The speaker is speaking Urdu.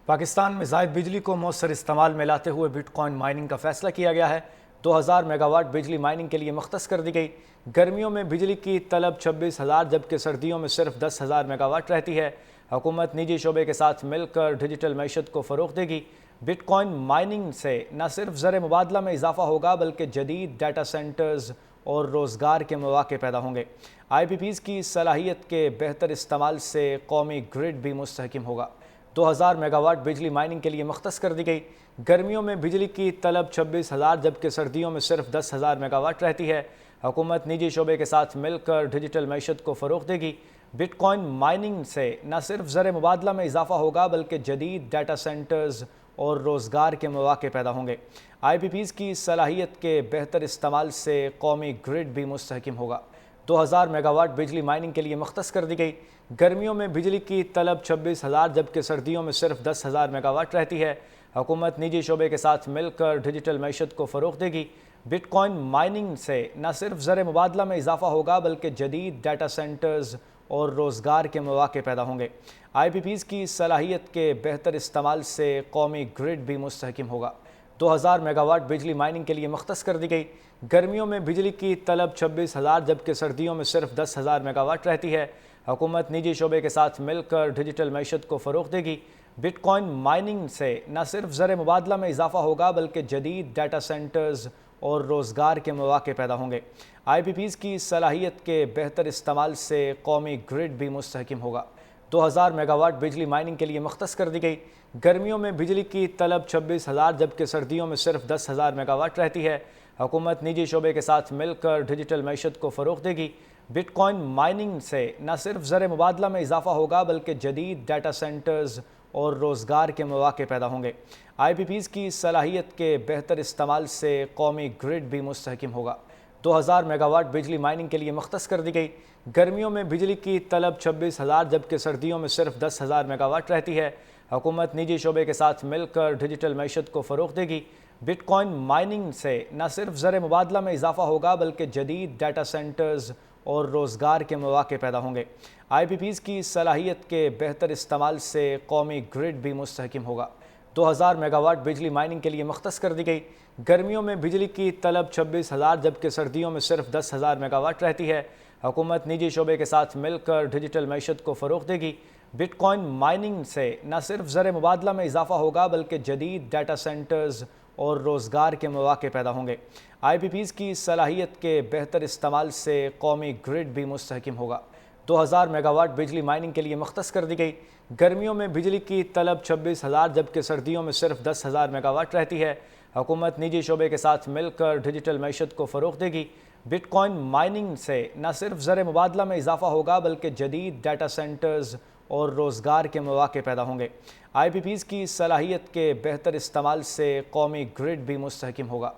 پاکستان میں زائد بجلی کو مؤثر استعمال میں لاتے ہوئے بٹ کوائن مائننگ کا فیصلہ کیا گیا ہے۔ 2000 میگا واٹ بجلی مائننگ کے لیے مختص کر دی گئی۔ گرمیوں میں بجلی کی طلب 26,000 جبکہ سردیوں میں صرف 10,000 میگا واٹ رہتی ہے۔ حکومت نجی شعبے کے ساتھ مل کر ڈیجیٹل معیشت کو فروغ دے گی۔ بٹ کوائن مائننگ سے نہ صرف زر مبادلہ میں اضافہ ہوگا بلکہ جدید ڈیٹا سینٹرز اور روزگار کے مواقع پیدا ہوں گے۔ آئی پی پیز کی صلاحیت کے بہتر استعمال سے قومی گرڈ بھی مستحکم ہوگا۔ 2000 میگا واٹ بجلی مائننگ کے لیے مختص کر دی گئی۔ گرمیوں میں بجلی کی طلب 26,000 جبکہ سردیوں میں صرف 10,000 میگا واٹ رہتی ہے۔ حکومت نجی شعبے کے ساتھ مل کر ڈیجیٹل معیشت کو فروغ دے گی۔ بٹ کوائن مائننگ سے نہ صرف زر مبادلہ میں اضافہ ہوگا بلکہ جدید ڈیٹا سینٹرز اور روزگار کے مواقع پیدا ہوں گے۔ آئی پی پیز کی صلاحیت کے بہتر استعمال سے قومی گرڈ بھی مستحکم ہوگا۔ 2000 میگا واٹ بجلی مائننگ کے لیے مختص کر دی گئی۔ گرمیوں میں بجلی کی طلب 26,000 جبکہ سردیوں میں صرف 10,000 میگا واٹ رہتی ہے۔ حکومت نجی شعبے کے ساتھ مل کر ڈیجیٹل معیشت کو فروغ دے گی۔ بٹ کوائن مائننگ سے نہ صرف زر مبادلہ میں اضافہ ہوگا بلکہ جدید ڈیٹا سینٹرز اور روزگار کے مواقع پیدا ہوں گے۔ آئی پی پیز کی صلاحیت کے بہتر استعمال سے قومی گرڈ بھی مستحکم ہوگا۔ 2000 میگا واٹ بجلی مائننگ کے لیے مختص کر دی گئی۔ گرمیوں میں بجلی کی طلب 26,000 جبکہ سردیوں میں صرف 10,000 میگا واٹ رہتی ہے۔ حکومت نجی شعبے کے ساتھ مل کر ڈیجیٹل معیشت کو فروغ دے گی۔ بٹ کوائن مائننگ سے نہ صرف زر مبادلہ میں اضافہ ہوگا بلکہ جدید ڈیٹا سینٹرز اور روزگار کے مواقع پیدا ہوں گے۔ آئی پی پیز کی صلاحیت کے بہتر استعمال سے قومی گرڈ بھی مستحکم ہوگا۔ 2000 میگا واٹ بجلی مائننگ کے لیے مختص کر دی گئی۔ گرمیوں میں بجلی کی طلب 26,000 جبکہ سردیوں میں صرف 10,000 میگا واٹ رہتی ہے۔ حکومت نجی شعبے کے ساتھ مل کر ڈیجیٹل معیشت کو فروغ دے گی۔ بٹ کوائن مائننگ سے نہ صرف زر مبادلہ میں اضافہ ہوگا بلکہ جدید ڈیٹا سینٹرز اور روزگار کے مواقع پیدا ہوں گے۔ آئی پی پیز کی صلاحیت کے بہتر استعمال سے قومی گرڈ بھی مستحکم ہوگا۔ 2000 میگا واٹ بجلی مائننگ کے لیے مختص کر دی گئی۔ گرمیوں میں بجلی کی طلب 26,000 جبکہ سردیوں میں صرف 10,000 میگا واٹ رہتی ہے۔ حکومت نجی شعبے کے ساتھ مل کر ڈیجیٹل معیشت کو فروغ دے گی۔ بٹ کوائن مائننگ سے نہ صرف زر مبادلہ میں اضافہ ہوگا بلکہ جدید ڈیٹا سینٹرز اور روزگار کے مواقع پیدا ہوں گے۔ آئی پی پیز کی صلاحیت کے بہتر استعمال سے قومی گرڈ بھی مستحکم ہوگا۔ 2000 میگا واٹ بجلی مائننگ کے لیے مختص کر دی گئی۔ گرمیوں میں بجلی کی طلب 26,000 جبکہ سردیوں میں صرف 10,000 میگا واٹ رہتی ہے۔ حکومت نجی شعبے کے ساتھ مل کر ڈیجیٹل معیشت کو فروغ دے گی۔ بٹ کوائن مائننگ سے نہ صرف زر مبادلہ میں اضافہ ہوگا بلکہ جدید ڈیٹا سینٹرز اور روزگار کے مواقع پیدا ہوں گے۔ آئی پی پیز کی صلاحیت کے بہتر استعمال سے قومی گرڈ بھی مستحکم ہوگا۔ 2000 میگا واٹ بجلی مائننگ کے لیے مختص کر دی گئی۔ گرمیوں میں بجلی کی طلب 26,000 جبکہ سردیوں میں صرف 10,000 میگا واٹ رہتی ہے۔ حکومت نجی شعبے کے ساتھ مل کر ڈیجیٹل معیشت کو فروغ دے گی۔ بٹ کوائن مائننگ سے نہ صرف زر مبادلہ میں اضافہ ہوگا بلکہ جدید ڈیٹا سینٹرز اور روزگار کے مواقع پیدا ہوں گے۔ آئی پی پیز کی صلاحیت کے بہتر استعمال سے قومی گرڈ بھی مستحکم ہوگا۔